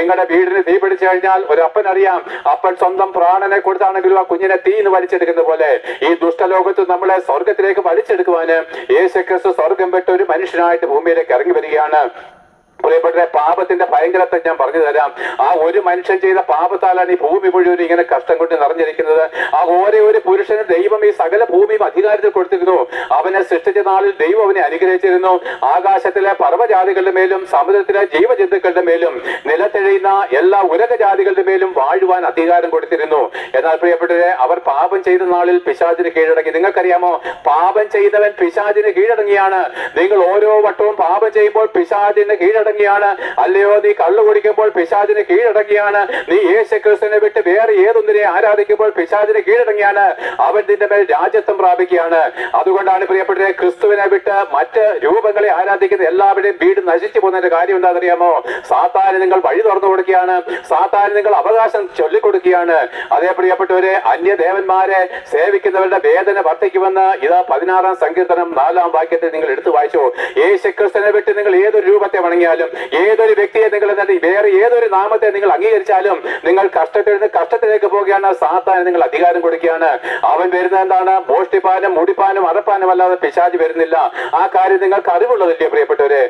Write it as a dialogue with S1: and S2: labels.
S1: നിങ്ങളുടെ വീടിന് തീ പിടിച്ചു കഴിഞ്ഞാൽ ഒരു അപ്പൻ അറിയാം, അപ്പൻ സ്വന്തം പ്രാണനെ കൊടുത്താണെങ്കിലും ആ കുഞ്ഞിനെ തീന്ന് വലിച്ചെടുക്കുന്ന പോലെ ഈ ദുഷ്ടലോകത്ത് നമ്മളെ സ്വർഗത്തിലേക്ക് വലിച്ചെടുക്കുവാന് യേശുക്രിസ്തു സ്വർഗം വിട്ട് ഒരു മനുഷ്യനായിട്ട് ഭൂമിയിലേക്ക് ഇറങ്ങി വരികയാണ്. പ്രിയപ്പെട്ട പാപത്തിന്റെ ഭയങ്കരത്തെ ഞാൻ പറഞ്ഞു തരാം. ആ ഒരു മനുഷ്യൻ ചെയ്ത പാപത്താലാണ് ഈ ഭൂമി മുഴുവൻ ഇങ്ങനെ കഷ്ടം കൊണ്ട് നിറഞ്ഞിരിക്കുന്നത്. ആ ഓരോ ഒരു പുരുഷന് ദൈവം ഈ സകല ഭൂമിയും അധികാരത്തിൽ കൊടുത്തിരുന്നു. അവനെ സൃഷ്ടിച്ച നാളിൽ ദൈവം അവനെ അനുഗ്രഹിച്ചിരുന്നു. ആകാശത്തിലെ പർവ്വജാതികളുടെ മേലും സമുദ്രത്തിലെ ജീവജന്തുക്കളുടെ മേലും നിലത്തെഴിയുന്ന എല്ലാ ഉലകജാതികളുടെ മേലും വാഴുവാൻ അധികാരം കൊടുത്തിരുന്നു. എന്നാൽ പ്രിയപ്പെട്ടവരെ, അവർ പാപം ചെയ്ത നാളിൽ പിശാചിന് കീഴടങ്ങി. നിങ്ങൾക്കറിയാമോ, പാപം ചെയ്തവൻ പിശാചിന് കീഴടങ്ങിയാണ്. നിങ്ങൾ ഓരോ വട്ടവും പാപം ചെയ്യുമ്പോൾ പിശാചിന് കീഴടങ്ങി. അല്ലയോ, നീ കള്ളു കുടിക്കുമ്പോൾ പിശാചിന് കീഴടങ്ങിയാണ്. നീ യേശുക്രിസ്തുവിനെ വിട്ട് വേറെ ഏതൊന്നിനെ ആരാധിക്കുമ്പോൾ പിശാചിന് കീഴടങ്ങിയാണ്. അവൻ നിന്റെ മേൽ രാജ്യത്വം പ്രാപിക്കുകയാണ്. അതുകൊണ്ടാണ് പ്രിയപ്പെട്ടവരെ, ക്രിസ്തുവിനെ വിട്ട് മറ്റ് രൂപങ്ങളെ ആരാധിക്കുന്ന എല്ലാവരുടെയും വീട് നശിച്ചു പോകുന്നതിന്റെ കാര്യം എന്താണെന്നറിയാമോ? സാത്താന് നിങ്ങൾ വഴി തുറന്നു കൊടുക്കുകയാണ്. സാത്താന് നിങ്ങൾ അവകാശം ചൊല്ലിക്കൊടുക്കുകയാണ്. അതേ പ്രിയപ്പെട്ടവരെ, അന്യദേവന്മാരെ സേവിക്കുന്നവരുടെ വേദന വർദ്ധിക്കുമെന്ന് ഇതാ 16-ാം സങ്കീർത്തനം 4-ാം വാക്യത്തിൽ നിങ്ങൾ എടുത്തു വായിച്ചു. യേശുക്രിസ്തുവിനെ വിട്ട് നിങ്ങൾ ഏതൊരു രൂപത്തെ വണങ്ങിയാലും, ഏതൊരു വ്യക്തിയെ നിങ്ങൾ വേറെ ഏതൊരു നാമത്തെ നിങ്ങൾ അംഗീകരിച്ചാലും നിങ്ങൾ കഷ്ടത്തിൽ നിന്ന് കഷ്ടത്തിലേക്ക് പോവുകയാണ്. സാത്താന് നിങ്ങൾ അധികാരം കൊടുക്കുകയാണ്. അവൻ വരുന്നത് എന്താണ്? മോഷ്ടിപ്പാനും മുടിപ്പാനും അറപ്പാനും അല്ലാതെ പിശാച് വരുന്നില്ല. ആ കാര്യം നിങ്ങൾക്ക് അറിവുള്ളതല്ലേ പ്രിയപ്പെട്ടവരെ?